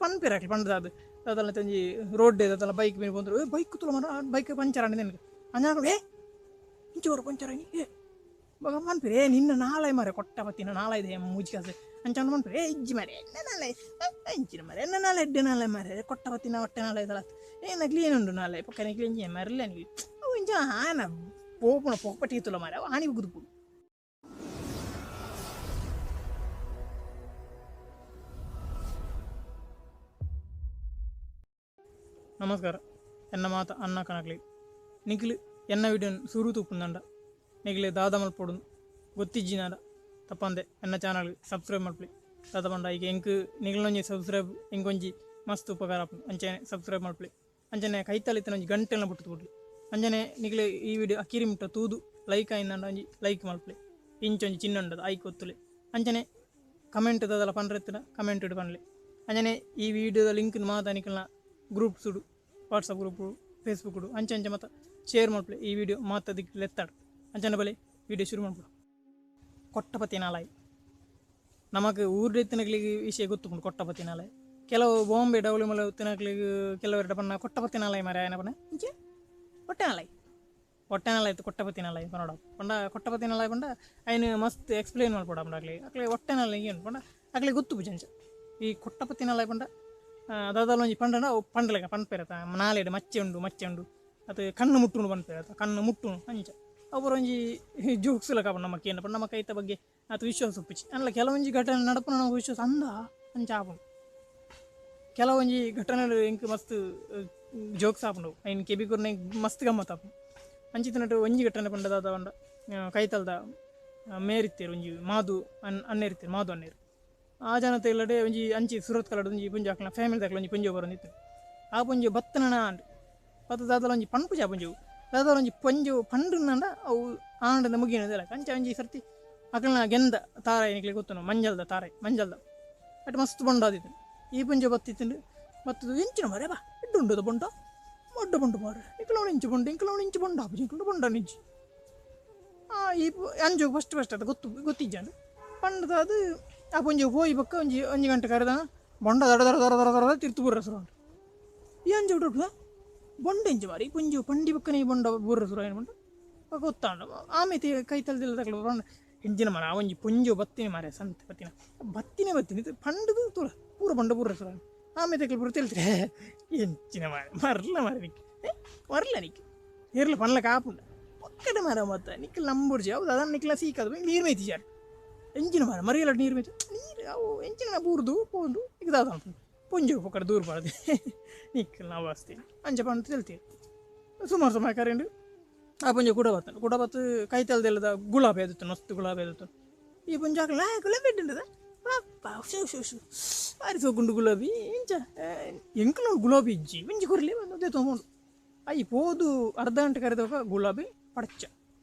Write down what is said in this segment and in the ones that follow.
ಪನ್ಪಿರಾಕ್ಲಿ ಪಂಡದ ಅದು ಅದೆಲ್ಲ ತಂಜಿ ರೋಡ್ ಅದೆಲ್ಲ ಬೈಕ್ ಮೇಲೆ ಬಂದರು ಬೈಕ್ ತುಲ ಮರ ಬೈಕ್ ಪಂಚರ್ ಆಡಿ ನನಗೆ ಅಂಜಾಗಳು ಇಂಚೋರು ಪಂಚರ್ ಆಗಿ ಬಗ ಮನ್ಪಿರಿ ನಿನ್ನ ನಾಳೆ ಮರೆ ಕೊಟ್ಟ ಬತ್ತಿನ ನಾಳೆ ಇದೆ ಮುಜಿಕಾಸೆ ಅಂಚಂಡು ಮನ್ಪಿರಿ ಇಜ್ಜಿ ಮರೆ ಎನ್ನ ನಾಳೆ ಇಂಚಿನ ಮರೆ ಎನ್ನ ನಾಳೆ ಎಡ್ಡೆ ನಾಳೆ ಮರೆ ಕೊಟ್ಟ ಬತ್ತಿನ ಹೊಟ್ಟೆ ನಾಳೆ ಇದಲ್ಲ ಏನಾಗ್ಲಿ ಏನುಂಡು ನಾಳೆ ಪಕ್ಕನಿಗೆ ಇಂಜಿ ಮರಲ್ಲ ನೀವು ಅವು ಇಂಜ ಆನ ಪೋಪುಣ ಪೊಪ್ಪಟ್ಟಿ ತುಲ ಮರೆ ಅವು ಹಾನಿ ಗುದುಪು ನಮಸ್ಕಾರ ಎನ್ನ ಮಾತ ಅನ್ನ ಕಣಕ್ಲಿ ನಿಖಿಲ್ ಎನ್ನ ವಿಡಿಯೋ ಸುರು ತೂಪುಂದಂಡ ನಿಖಿಲೆ ದಾದ ಮಲ್ಪೊಡು ಗೊತ್ತಿಜ್ಜಿನಾಡ ತಪ್ಪಂದೆ ಎನ್ನ ಚಾನಲ್ ಸಬ್ಸ್ಕ್ರೈಬ್ ಮಲ್ಪಲಿ ದಾದ ಬಂಡ ಈಗ ಎಂಕ್ ನಿಖಿಲೊಂಜಿ ಸಬ್ಸ್ಕ್ರೈಬ್ ಎಂಕೊಂಜಿ ಮಸ್ತ್ ಉಪಕಾರ ಆಪುಂಡು ಅಂಚನೆ ಸಬ್ಸ್ಕ್ರೈಬ್ ಮಲ್ಪಲಿ ಅಂಚನೆ ಕೈತಲಿತ್ತಿನ ಒಂಜಿ ಗಂಟೆಲ್ಲ ಬಿಟ್ಟು ಕೊಡ್ಲಿ ಅಂಚನೆ ನಿಖಿಲೆ ಈ ವಿಡಿಯೋ ಅಕ್ಕಿರಿ ಮುಟ್ಟ ತೂದು ಲೈಕ್ ಆಯ್ದಂಡ ಒಂಜಿ ಲೈಕ್ ಮಲ್ಪಲಿ ಇಂಚೊಂಜಿ ಚಿನ್ನ ಉಂಡದು ಐಕ್ ಒತ್ತುಲಿ ಅಂಚನೆ ಕಮೆಂಟ್ ಅದೆಲ್ಲ ಪಂಡ್ರೆತ್ತಿನ ಕಮೆಂಟ್ ಇಡು ಪನ್ಲಿ ಅಂಚನೆ ಈ ವಿಡಿಯೋದ ಲಿಂಕ್ ಮಾತ ನಿಖಿಲ್ನ ಗ್ರೂಪ್ಸ್ ಉಡು ವಾಟ್ಸಪ್ ಗ್ರೂಪ್ ಫೇಸ್ಬುಕ್ ಉಡು ಅಂಚೆ ಅಂಚೆ ಮತ್ತು ಶೇರ್ ಮಾಡ್ಬಿಡಿ ಈ ವಿಡಿಯೋ ಮಾತದಿಕ್ಕೆ ಲೆತ್ತಾಡು ಅಂಚನೆ ಬಲೆ ವಿಡಿಯೋ ಶುರು ಮಾಡ್ಬಿಡು ಕೊಟ್ಟಪತಿ ನಾಲಾಯಿ ನಮಗೆ ಊರ್ಡೆ ತಿನ್ನಕ್ಲಿಗೆ ವಿಷಯ ಗೊತ್ತುಕೊಂಡು ಕೊಟ್ಟಪತಿ ನಾಲಾಯಿ ಕೆಲವು ಬಾಂಬೆ ಡವಲಿ ಮಲೆ ತಿನ್ನಕ್ಲಿಗೆ ಕೆಲವರ ಬಣ್ಣ ಕೊಟ್ಟಪತಿ ನಾಲಾಯಿ ಮರ ಏನ ಬಣ್ಣ ಇಂಚೆ ಹೊಟ್ಟೆ ನಾಲಾಯಿ ಇತ್ತು ಕೊಟ್ಟಪತಿ ನಾಲಾಯಿ ನೋಡ ಪಂಡ ಕೊಟ್ಟಪತಿ ನಾಲಾಯಿ ಪಂಡ ಐನು ಮಸ್ತ್ ಎಕ್ಸ್ಪ್ಲೇನ್ ಮಾಡ್ಬೋಡ ಪಂಡ ಅಕ್ಲಿ ಹೊಟ್ಟೆ ನಾಲಾಯಿ ಏನು ಪಂಡ ಅಕ್ಲಿ ಗೊತ್ತು ಬುಜಂಚ ಈ ಕೊಟ್ಟಪತಿ ನಾಲಾಯಿ ಪಂಡ ಅದಾದಲ್ಲ ಒಂಜಿ ಪಂಡನ ಅವು ಪಂಡಲೆಗ ಪನ್ಪೇರತ ನಾಲೆಡು ಮಚ್ಚೆ ಉಂಡು ಅದು ಕಣ್ಣು ಮುಟ್ಟುನು ಪನ್ಪೇರತ ಕಣ್ಣು ಮುಟ್ಟುನು ಅಂಚ ಒಬ್ಬರು ಒಂಜಿ ಜೋಕ್ಸುಲ ಕಾಪು ನಮ್ಮಕ್ಕೆ ಏನು ಪಂಡ ನಮ್ಮ ಕೈತ ಬಗ್ಗೆ ಅದು ವಿಶ್ವಾಸ ಉಪ್ಪಿಚ್ಚಿ ಅಲ್ಲ ಕೆಲವೊಂಜಿ ಘಟನೆ ನಡಪುನ ನಾವು ವಿಶ್ವಾಸ ಅಂದ ಅಂಚ ಆಪುಂಡು ಕೆಲವೊಂಜಿ ಘಟನೆಗಳು ಎಂಕ್ ಮಸ್ತ್ ಜೋಕ್ಸ್ ಆಪುಂಡು ಐನ್ ಕೆಬಿಕೂರ್ನ ಮಸ್ತ್ ಗಮ್ಮತ್ ಆಪುಂಡು ಅಂಚಿತನಟ್ಟು ಒಂಜಿ ಘಟನೆ ಪಂಡದಾದ ಪಂಡ ಕೈತಲ್ದ ಮೇರಿತ್ತೇರು ಒಂಜಿ ಮಾದು ಅನ್ನೇರಿತ್ತೇರು ಮಾದು ಅನ್ನೇರು ಆ ಜನತೆ ಇಲ್ಲಡೆ ಒಂಜಿ ಅಂಚಿ ಸುರತ್ ಕಲಡ್ ಒಂಜಿ ಪುಂಜ ಹಾಕಲ ಫ್ಯಾಮಿಲಿ ದಾಖಲೆ ಒಂಜಿ ಪುಂಜ ಬರೋಂದಿತ್ತು ಆ ಪುಂಜ ಬತ್ತನ ಅಂಡ್ ಮತ್ತು ದಾದಲ ಒಂಜಿ ಪಂಪುಜ ಪುಂಜವು ದಾದಲ ಒಂಜಿ ಪಂಜು ಪಂಡ್ರಂದ ಅವು ಆಂಡದ ಮುಗಿನದಲ್ಲ ಕಂಚ ಒಂಜಿ ಸರ್ತಿ ಅಕಲ್ನ ಗೆಂದ ತಾರಾಯಿ ನಿಕ್ಲಿಗೆ ಗೊತ್ತು ಮಂಜಲ್ದ ತಾರಾಯಿ ಮಂಜಲ್ದ ಅಟ್ ಮಸ್ತ್ ಬೊಂಡಾದಿತ್ತು ಈ ಪುಂಜ ಬತ್ತಿತ್ತು ಮತ್ತು ಇಂಚಿನ ಮರೆ ಬಾ ಎಡ್ಡು ಉಂಡದ ಬೊಂಡ ಮೊಡ್ಡ ಬೊಂಡು ಮಾರೆ ಇಂಕಲವನು ಇಂಚು ಬೊಂಡ ಆಪುಜಿ ಇಂಕಲು ಬೊಂಡ ನಿಂಚಿ ಈ ಅಂಜು ಫಸ್ಟ್ ಅದು ಗೊತ್ತಿಜ್ಜಂಡು ಪಂಡದ ಅದು ಆ ಪುಂಜ ಹೋಯ್ ಬಕ್ಕ ಒಂಜಿ ಗಂಟೆ ಕರೆದ ಬೊಂಡ ದರ ತಿರ್ತು ಬುರ್ರ ಸುರ ಉಂಟು ಈ ಅಂಜು ಬಿಟ್ಟು ಬೊಂಡ ಇಂಚು ಮಾರಿ ಪುಂಜು ಪಂಡಿ ಬಕ್ಕನೇ ಬೊಂಡ ಬುರ್ರ ಸುರ ಏನು ಬೊಂಡ ಗೊತ್ತಾಂಡು ಆಮೇಲೆ ಕೈ ತಲ್ದಿಲ್ಲ ತಗೊಳ್ಳು ಬೊಂಡ ಹೆಂಜಿನ ಮರ ಒಂಜಿ ಪುಂಜು ಬತ್ತಿನ ಮಾರೆ ಸಂತೆ ಬತ್ತಿನ ಪಂಡದು ತುಳ ಪೂರ ಬೊಂಡ ಬುರ್ರ ಸುರ ಆಮೇಲೆ ತಗೊಳ್ಳು ಬುರ್ರ ತಿಳ್ತಾರೆ ಹೆಂಚಿನ ಮಾರೆ ಮರಲ ನಿಕ್ಕಿ ಇರ್ಲ ಪನ್ಲ ಕಾಪುಂಡ ಒಕ್ಕಡೆ ಮರ ಮತ್ತ ನಿಕ್ಕಲ್ ನಂಬುರ್ಜಿ ಹೌದು ಅದನ್ನು ನಿಕ್ಕಲ ಸೀಕದು ನೀರು ಮೇಯ್ತಿ ಜಾರು ಎಂಚಿನ ಮರಿಯಲ್ಲ ನೀರು ಮೇಯ್ತು ನೀರು ಅವು ಎಂಚಿನ ಬೂರ್ದು ಪೋಂದು ಈಗ ದಾದ ಪುಂಜು ಪೊಕ್ಕಡೆ ದೂರ ಬಾರ್ದು ನಿಕ್ಕಲ್ ನಾವು ಬಸ್ತೀನಿ ಅಂಚ ಪಂಡ ತಿಳ್ತೀವಿ ಸುಮಾರು ಸಮಯ ಕರೆಂಡು ಆ ಪುಂಜ ಕೂಡ ಬತ್ತು ಕೈ ತೆಲ್ದೆಲ್ಲದ ಗುಲಾಬಿ ಆದಿತ್ತು ಮಸ್ತ್ ಗುಲಾಬಿ ಆದಿತ್ತು ಈ ಪುಂಜ ಹಾಕಲ್ಲ ಗುಲಾಬಿ ಇಟ್ಟಿಂಡದ ಬಾರಿ ಸೋಗುಂಡು ಗುಲಾಬಿ ಇಂಚ ಎಂಕಲ್ ಗುಲಾಬಿ ಇಜ್ಜಿ ಮಿಂಚಿ ಕೊರಲಿ ಅದೇ ತೊಗೊಂಡು ಅಯ್ಯ ಹೋದು ಅರ್ಧ ಗಂಟೆ ಕರೆದವಾಗ ಗುಲಾಬಿ ಪಡಚ್ಚ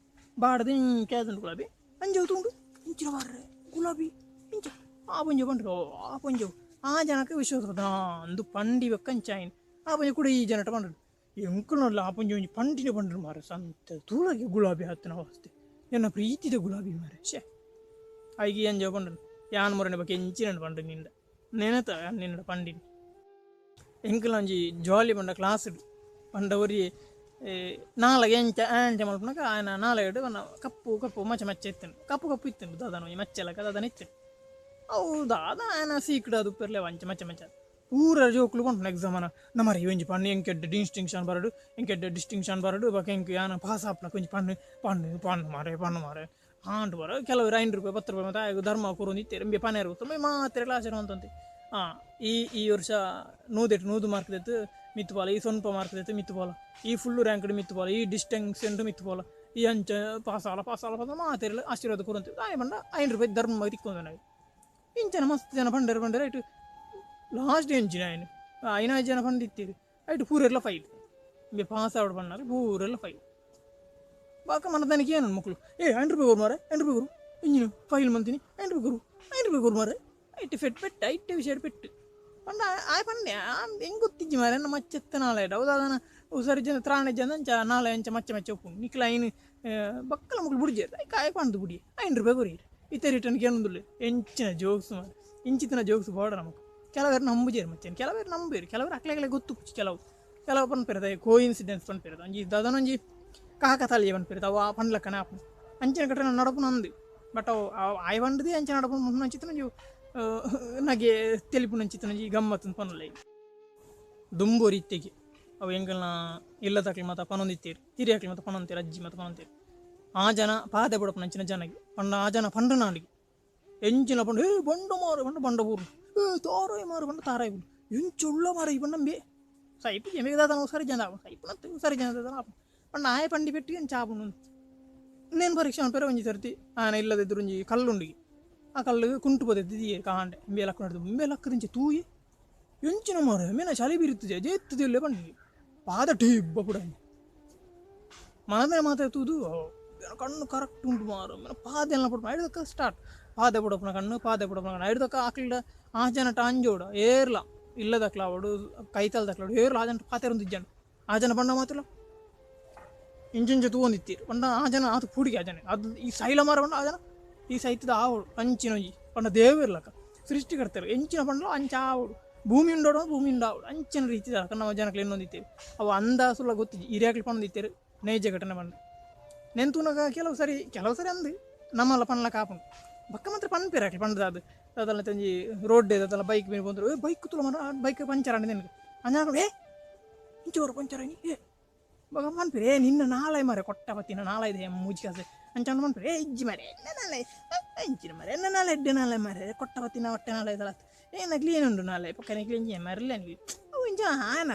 ಬಾಡ್ದು ಕ್ಯಾದಂಡು ಗುಲಾಬಿ ಅಂಜು ತೊಗೊಂಡು ಇಂಚಿನ ಮಾರ್ರೆ ಗುಲಾಬಿ ಇಂಚ ಆ ಪುಂಜ ಬಂಡ್ರು ಆ ಪುಂಜು ಆ ಜನಕ್ಕೆ ವಿಶ್ವಾಸ ಅಂದು ಪಂಡಿ ಬೆಕ್ಕಂಚಾಯಿನ್ ಆ ಪುಂಜ ಕೂಡ ಈ ಜನಟ ಬಂಡ್ರು ಎಂಕಲ್ ನೋಡಲ್ಲ ಆ ಪುಂಜ ಒಂಜಿ ಪಂಡಿನ ಬಂಡ್ರು ಮಾರ ಸಂತ ತೂಳಗೆ ಗುಲಾಬಿ ಹತ್ತಿನ ಅವಸ್ಥೆ ಎನ್ನ ಪ್ರೀತಿದ ಗುಲಾಬಿ ಮಾರೆ ಶೇ ಆಯ್ಕೆ ಅಂಜ ಬಂಡ್ರು ಯಾನ್ ಮೊರನೆ ಬಗ್ಗೆ ಎಂಚಿನ ಬಂಡ್ರು ನಿಂದ ನೆನತ ನಿನ್ನ ಪಂಡಿನ ಎಂಕಲ್ ಒಂಜಿ ಜಾಲಿ ಬಂಡ ಕ್ಲಾಸ್ ಪಂಡವರಿ ನಾಲ್ಗೆ ಎಂಚ ಮಲ್ಪನಾಗ ఆయన ನಾಲ್ಕು ಕಪ್ಪು ಮಚ್ಚ ಇತ್ತಂಡು ಕಪ್ಪು ಇತ್ತಂಡು ದಾದನ ಮಚ್ಚೆಲ್ಲ ದಾದನ ಇತ್ತಂಡು ಹೌದಾ ಅದ ఆయన ಸೀಕ್ಡು ಅದು ಪೆರ್ಲೆ ಮಚ್ಚ ಪೂರ ಜೋಕ್ಲು ಬಂಟು ಎಕ್ಸಾಮನ ನಮ್ಮರಿ ಒಂಜಿ ಪಣ್ಣು ಎಂಕೆಡ್ಡೆ ಡಿಸ್ಟಿಂಕ್ಷನ್ ಬರಡು ಬಕ ಎಂಕ್ ಯಾನ ಪಾಸ್ ಆಪ್ಲ ಕೊಂಚ ಪಣ್ಣು ಮಾರೆ ಹಾಂಡು ಬರ ಕೆಲವರು ₹5 ₹10 ಮತ್ತೆ ಧರ್ಮ ಕೂರೊಂದಿತ್ತೆ ರೆಂಬೆ ಪನೇರು ತುಂಬ ಮಾತ್ರ ಕ್ಲಾಸ್ ಇರುವಂತಂತೆ ಈ ವರ್ಷ 100 ಮಾರ್ಕ್ ದೆತ್ತು ಮಿತ್ತುಪಾಲ ಈ ಸ್ವಲ್ಪ ಮಾರ್ಕ್ ದೆತ್ತು ಮಿತ್ತುಪಾಲ ಈ ಫುಲ್ಲು ರ್ಯಾಂಕ್ಡ್ ಮಿತ್ತುಪಾಲ ಈ ಡಿಸ್ಟಿಂಕ್ಷನ್ ಮಿತ್ತುಪಾಲ ಈ ಅಂಚ ಪಾಸಾಲ ಮಾತಿರಲ್ಲ ಆಶೀರ್ವಾದ ಕೂರಂತ ಆಯ ಬಂಡ ₹5 ಧರ್ಮ ತಿಕ್ಕೊಂಡ ನಾವು ಇಂಚನ ಮಸ್ತ್ ಜನ ಬಂಡರ ಆಯ್ತು ಲಾಸ್ಟ್ ಎಂಚಿನ ಆಯ್ನು 5 ಜನ ಬಂದಿತ್ತೀರಿ ಆಯ್ತು ಪೂರೆಲ್ಲ ಫೈಲ್ ಪಾಸ್ ಆವಡ್ ಬಂಡಾರೆ ಪೂರೆಲ್ಲ ಫೈಲ್ ಬಾಕ ಮನದಾನಿಗೆ ಏನು ಮಕ್ಕಳು ₹5 ಕೊರು ಮಾರೆ ₹5 ಕೊರು ಇಂಜಿನ ಫೈಲ್ ಮಂತೀನಿ ₹5 ಕೊರು ಮಾರೆ ಐಟು ಪೆಟ್ಟು ಐಟು ವಿಷಯ ಪೆಟ್ಟು ಪಂಡ ಆಯ್ ಪಂಡೆ ಹೆಂಗೆ ಗೊತ್ತಿಜ್ಜಿ ಮಾರೆ ನಮ್ಮ ಮಚ್ಚೆತ್ತ ನಾಳೆ ಹೌದು ಅದನ್ನ ಸರಿ ಜನ ತ್ರಾಣ ಜನ ಅಂಚ ನಾಳೆ ಅಂಚ ಮಚ್ಚ ಒಪ್ಪು ನಿಕ್ಲ ಐನು ಬಕ್ಕಲ ಮಕ್ಕಳು ಬುಡಿಜಿ ಕಾಯಿ ಪಂಡು ಬುಡಿ ₹5 ಕೊರಿ ಇತ್ತೆ ರಿಟರ್ನ್ಗೆ ಏನೊಂದುಲ್ಲ ಎಂಚಿನ ಜೋಕ್ಸ್ ಮಾರೆ ಇಂಚಿತನ ಜೋಕ್ಸ್ ಬಾಡ ನಮಗೆ ಕೆಲವರು ನಂಬುಜೇರು ಮಚ್ಚೇನು ಕೆಲವರು ನಂಬೇರು ಕೆಲವರು ಅಕ್ಲೆಗಳ ಗೊತ್ತು ಕೆಲವು ಪನ್ಪಿರತ್ತೆ ಕೋಇನ್ಸಿಡೆನ್ಸ್ ಪನ್ಪಿರತ್ತೆ ಒಂಜಿ ಅದನೊಂಜಿ ಕಾಕ ತಳಿಯ ಪನ್ಪಿರತ್ತೆ ಅವು ಪಂಡ್ಲಕ್ಕನ ಆಪು ಅಂಚಿನ ಘಟನೆ ನಡಪು ನಂದು ಬಟ್ ಅವು ಆಯ್ ಬಂಡದಿ ಅಂಚಿನ ನಡಪು ಮುಂಚಿತ ನಂಜು ನಗೆ ತೆಲಿಪು ನಂಚಿತ ಗಮ್ಮತ್ತು ಪನ್ನಲ್ಲ ದುಂಬೋರಿ ಇತ್ತೆಗೆ ಅವು ಎಂಕಲ್ನ ಇಲ್ಲದಕ್ಲಿ ಮತ್ತು ಪನೊಂದಿತ್ತೀರಿ ಹಿರಿಯಕ್ಲಿ ಮತ್ತು ಪನೊಂತೀರಿ ಅಜ್ಜಿ ಮತ್ತು ಪನೊಂತೀರಿ ಆ ಜನ ಪಾದೆ ಬಿಡಪ್ಪ ನಂಚಿನ ಜನಗೆ ಪಂಡ ಆ ಜನ ಪಂಡ ನಾಡಿಗೆ ಎಂಚಿನ ಪಂಡ ಬಂಡ ಮಾರು ಬಂಡ ಬಂಡ ಊರು ತಾರಾಯಿ ಮಾರು ಬಂಡ ತಾರಾಯಿ ಊರು ಎಂಚುಳ್ಳ ಮಾರ ಈ ಬಂಡ ಬೇ ಸೈಪು ಎಮಿಗದಾದ ಸರಿ ಜನ ಸೈಪು ಸರಿ ಜನ ಪಂಡ ಆಯ ಪಂಡಿ ಪೆಟ್ಟಿ ಏನು ಚಾಪು నేను పరీక్ష పేరు ಒಂಜಿ ಸರ್ತಿ ಆಯನ ಇಲ್ಲದಿದ್ರು ಒಂಜಿ ಕಲ್ಲುಂಡಿಗೆ ಆ ಕಲ್ಲು ಕುಂಟು ಬದಿದ್ದಿ ಕಾಂಡೆ ಬೇಲಕ್ಕ ನಡೆದು ಬೇಲಕ್ಕದಿಂಚೆ ತೂಯಿ ಎಂಚಿನ ಮಾರ ಮೇನ ಚಳಿ ಬೀರುತ್ತದೆ ಜೇತ್ತದಿಲ್ಲ ಬಂಡಿ ಪಾದ ಟಿಬ್ಬ ಕೂಡ ಮನದೇ ಮಾತಾಡ್ತುದು ಕಣ್ಣು ಕರೆಕ್ಟ್ ಉಂಟು ಮಾರು ಪಾದ ಎಲ್ಲ ಪುಟ್ಟು ಐದಕ್ಕ ಸ್ಟಾರ್ಟ್ ಪಾದೆ ಬಿಡಪ್ಪನ ಕಣ್ಣು ಐದಕ್ಕ ಆಕಲಿಡ ಆ ಜನ ಟಾಂಜೋಡ ಏರ್ಲ ಇಲ್ಲದಕ್ಲ ಅವಡು ಕೈತಲ್ದಕ್ಲ ಏರ್ಲ ಆ ಜನ ಪಾತೆರೊಂದಿಜ್ಜಂಡು ಆ ಜನ ಬಣ್ಣ ಮಾತಿಲ್ಲ ಇಂಚಿಂಚು ತೂಂದಿತ್ತೀರಿ ಪಂಡ ಆ ಜನ ಅದು ಪುಡಿಗೆ ಆ ಜನ ಅದು ಈ ಸೈಲ ಮಾರ ಪಂಡ ಆ ಜನ ಈ ಸೈತದ ಆವಡು ಅಂಚಿನೊಂಜಿ ಪಂಡ ದೇವಿರ್ಲಕ್ಕ ಸೃಷ್ಟಿಕರ್ತಾರೆ ಎಂಚಿನ ಪಂಡಲ ಅಂಚ ಆವಡು ಭೂಮಿ ಉಂಡೋಡು ಭೂಮಿ ಉಂಡಾವಡು ಅಂಚಿನ ರೀತಿ ನಾವು ಜನಕ್ಕೆ ಇನ್ನೊಂದಿತ್ತೇವೆ ಅವು ಅಂದಾಸುಲ್ಲ ಗೊತ್ತಿದ್ದಿ ಹಿರಿಯಾಕ್ಲಿ ಪಂದಿತ್ತೇರು ನೈಜ ಘಟನೆ ಬಂದು ನೆಂತುನಾಗ ಕೆಲವು ಸರಿ ಅಂದು ನಮ್ಮಲ್ಲ ಪನ್ಲ ಕಾಪುಂಡು ಬಕ್ಕ ಮಾತ್ರ ಪನ್ಪಿರಾಕ್ಲಿ ಪಂಡದ ಅದು ಅದೆಲ್ಲ ತಂಜಿ ರೋಡ್ ಅದೆಲ್ಲ ಬೈಕ್ ಮೇಲೆ ಬಂದರು ಬೈಕ್ ತುಲ ಮರ ಬೈಕ್ ಪಂಚರ್ ಆಡಿ ನನಗೆ ಅಂಜ ಇಂಚೋರು ಪಂಚರ್ ಆಗಿ ಬಗ ಪನ್ಪಿರಿ ನಿನ್ನ ನಾಳೆ ಮರೆ ಕೊಟ್ಟ ಬತ್ತಿನ ನಾಳೆ ಇದೆ ಮುಜ್ಕಾಸೆ ಅಂಚಂಡು ಪನ್ಪಿರಿ ಇಜ್ಜಿ ಮರೆ ಎನ್ನ ನಾಳೆ ಇಂಚಿನ ಮರೆ ಎನ್ನ ನಾಳೆ ಎಡ್ಡೆ ನಾಳೆ ಮರೆ ಕೊಟ್ಟ ಬತ್ತಿನ ಹೊಟ್ಟೆ ನಾಳೆ ಇದಲ್ಲ ಏನಾಗ್ಲಿ ಏನುಂಡು ನಾಳೆ ಪಕ್ಕನಿಗ್ಲಿ ಇಂಜಿ ಮರಲ್ಲ ನನಗೆ ಅವು ಇಂಜ ಆನ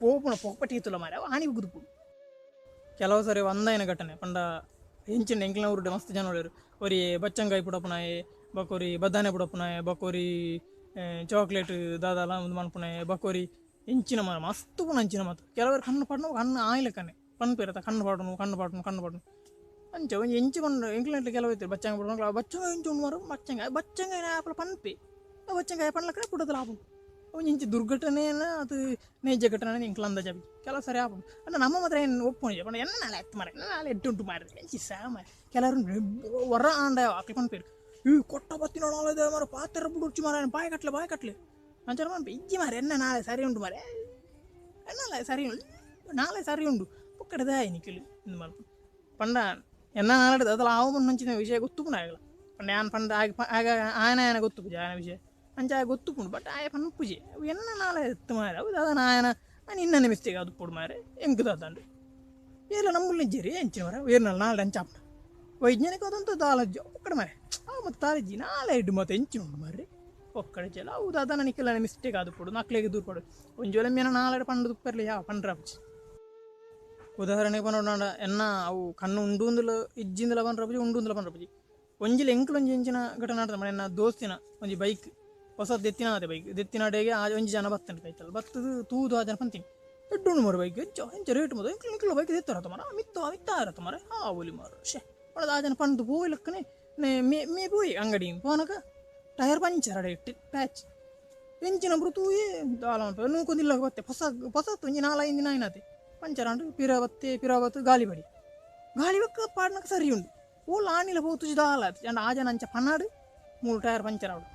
ಪೋಪುನ ಪೊಪ್ಪಟ್ಟಿ ತುಲ ಮರೆ ಅವು ಹಾನಿ ಗುದುಪು ಕೆಲವು ಸರಿ ಒಂದೈನ ಘಟನೆ ಪಂಡ ಹೆಂಚಿನ ಎಂಕ್ಲಿನ ಊರುಡೆ ಮಸ್ತ್ ಜನ ಒಳ್ಳೆಯರು ಒರಿ ಬಚ್ಚಂಗಾಯಿ ಪುಡಪುನಾಯೆ ಬಕೋರಿ ಬದಾನೆ ಪುಡಪುನಾಯೆ ಬಕೋರಿ ಚಾಕ್ಲೇಟ್ ದಾದಲ ಒಂದು ಮನ್ಪುನಾಯೆ ಬಕೋರಿ ಹೆಂಚಿನ ಮರ ಮಸ್ತ್ ಪುಣ ಹಂಚಿನ ಮಾತು ಕೆಲವರು ಕಣ್ಣು ಪಡ್ನು ಕಣ್ಣು ಆಯ್ಲಕ್ಕನೆ ಪನ್ಪಿರತ್ತ ಕಣ್ಣು ಪಾಡ್ನು ಅಂಚ ಒಂಜಿ ಎಂಚು ಕೊಂಡು ಎಂಕ್ಲಿನ ಕೆಲವು ಐತೆ ಬಚ್ಚಂಗ ಪುಡ ಬಚ್ಚಂಗ ಎಂಚು ಉಂಡು ಮಾರು ಬಚ್ಚಂಗ ಆಪಲ ಪನ್ಪೆ ಬಚ್ಚಂಗಾಯ ಪಣ್ಲಕ್ಕನೆ ಪುಡದ ಆಪು ಒಂಜಿ ಇಂಚು ದುರ್ಘಟನೆಯನ್ನ ಅದು ನೈಜ ಘಟನೆ ಎಂಕ್ಲಂದ ಜಾಬಿ ಕೆಲವು ಸರಿ ಆಪು ಅಂದ್ರೆ ನಮ್ಮ ಮಾತ್ರ ಏನು ಒಪ್ಪುಣಿಜ ಪಂಡ ಎನ್ನ ನಾಳೆ ಎತ್ತು ಮಾರ ಎನ್ನ ನಾಳೆ ಎಡ್ಡು ಉಂಟು ಮಾರ ಎಂಚಿ ಸಾ ಮಾರ ಕೆಲವರು ಹೊರ ಆಂಡ ಆಕಲಿ ಪನ್ಪೇರು ಕೊಟ್ಟ ಬತ್ತಿನ ನಾಳೆ ಮಾರ ಪಾತ್ರ ಬಿಡುಚ್ಚು ಮಾರ ಬಾಯಿ ಕಟ್ಲೆ ಅಂಚಾರ ಪನ್ಪೆ ಇಜ್ಜಿ ಮಾರ ಎನ್ನ ನಾಳೆ ಸರಿ ಉಂಟು ಮಾರೆ ನಾಳೆ ಸರಿ ಉಂಡು ಪುಕ್ಕಡದ ನಿಖಿಲು ಇಂದು ಮಲ್ಪ ಪಂಡ ಎನ್ನ ನಾಳೆ ಅದಲ್ಲ ಆವು ಮುಂಚಿನ ವಿಷಯ ಗೊತ್ತುಪುಣ ಆಗಲ್ಲ ಪಂಡ ಯಾನ್ ಪಂಡ ಆಗ ಆಯನ ಗೊತ್ತುಪುಜ ಆಯನ ವಿಷಯ ಅಂಚ ಗೊತ್ತುಪುಂಡು ಬಟ್ ಆಯ ಪನ್ ಪೂಜೆ ಅವು ಎನ್ನ ನಾಳೆ ಎತ್ತು ಮಾರ ಅವು ಅದನ್ನ ಆಯನ ಇನ್ನನೇ ಮಿಸ್ಟೇಕ್ ಅದು ಪುಡು ಮಾರೆ ಎಂಕುದಂಡು ಏಲ್ಲ ನಮ್ಮಲ್ಲಿ ನಿಜ್ಜೇರಿ ಎಂಚಿನವರ ಏರ್ನಲ್ಲ ನಾಳೆ ಅಂಚಾಪ ವೈಜ್ಞಾನಿಕ ಅದಂತೂ ದಾಲಜ್ಜಿ ಒಕ್ಕಡೆ ಮಾರೆ ಅವು ಮತ್ತು ತಾಲಜ್ಜಿ ನಾಳೆ ಇಡ್ಡು ಮತ್ತು ಎಂಚಿ ಉಂಡು ಮಾರ್ರಿ ಒಕ್ಕಡೆ ಚೆಲ್ಲ ಹೌದು ಅದನ್ನ ನಿಕ್ಕೆಲ್ಲ ಮಿಸ್ಟೇಕ್ ಅದು ಪುಡು ನಕ್ಲಿಗೆ ದೂರ ಪಡು ಒಂಜೋಲ ಮೇನ ನಾಳೆ ಪಂಡು ದುಪ್ಪರ್ಲಿ ಯಾವ ಪಂಡ್ರಪ್ಜಿ ಉದಾಹರಣೆಗೆ ಪಂಡ ಎನ್ನ ಅವು ಕಣ್ಣು ಉಂಡುಂದುಲ ಇಜ್ಜಿಂದಲ ಪಂಡ್ರಪ್ಜಿ ಉಂಡುಂದಲ ಪಂಡ್ರಪ್ಜಿ ಒಂಜಿಲ ಎಂಕ್ಲೊಂಜಿ ಎಂಚಿನ ಘಟನೆ ಆಡ್ತಾರೆ ಮನೆ ಎನ್ನ ದೋಸ್ತಿನ ಒಂಜಿ ಬೈಕ್ ಹೊಸದು ದೆತ್ತಿನ ಅದೇ ಬೈಕ್ ದೆತ್ತಿನಾಡೆಗೆ ಆ ಒಂಜಿ ಜನ ಬತ್ತಂಡು ಕೈತಲ್ಲ ಬತ್ತದು ತೂದು ಆ ಜನ ಪಂತೀನಿ ಎಡ್ಡು ಮರ ಬೈಕ್ ಎಂಚ ರೇಟ್ ಮದ ಎಂಕ್ಲ ಬೈಕ್ ದೆತ್ತಾರತ್ತ ಮರ ಮಿತ್ತ ಇರತ್ತ ಮರ ಆ ಒಲಿ ಮಾರ ಶೇ ಒಳದ ಆ ಜನ ಪಂಡು ಪೋಯ್ಲಕ್ಕನೆ ಮೇ ಪೋಯಿ ಅಂಗಡಿ ಪೋನಕ ಟೈರ್ ಪಂಚರ್ ಅಡೆ ಇಟ್ಟು ಪ್ಯಾಚ್ ಎಂಚಿನ ತೂಯೇ ದಾಲ ನೂಕೊಂದಿಲ್ಲ ಬತ್ತೆ ಹೊಸತ್ತು ಒಂಜಿ 4-5 ದಿನ ಏನತೆ ಪಂಚರ್ ಅಂಡು ಪಿರಾವತ್ತು ಗಾಳಿ ಬಕ್ಕ ಪಾಡ್ನಕ್ಕೆ ಸರಿ ಉಂಡು ಓಲ್ ಆನಿಲ ಹೋತು ದಾಲ ಅಂಡ್ ಆ ಜನ ಅಂಚ ಪನ್ನಾಡು 3 ಟೈರ್ ಪಂಚರ್ ಆಡು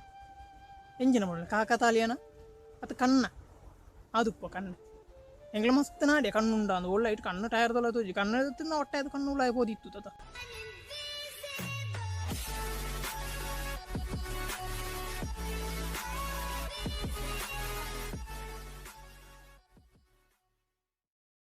ಎಂಜಿನ ಮಾಡಲಿ ಕಾಕತಾಲಿಯನ ಅದು ಕಣ್ಣ ಅದುಪ್ಪ ಕಣ್ಣು ಎಂಗ್ಲ ಮಸ್ತ್ ನಾಡಿ ಕಣ್ಣುಂಡ ಅಂದು ಒಳ್ಳೆ ಇಟ್ಟು ಕಣ್ಣು ಟೈರ್ ತೊಲೆ ತೋಜಿ ಕಣ್ಣು ತಿನ್ನ ಹೊಟ್ಟೆ ಅದು ಕಣ್ಣು ಉಳ್ಳಾಯ ಹೋದಿತ್ತು ತತ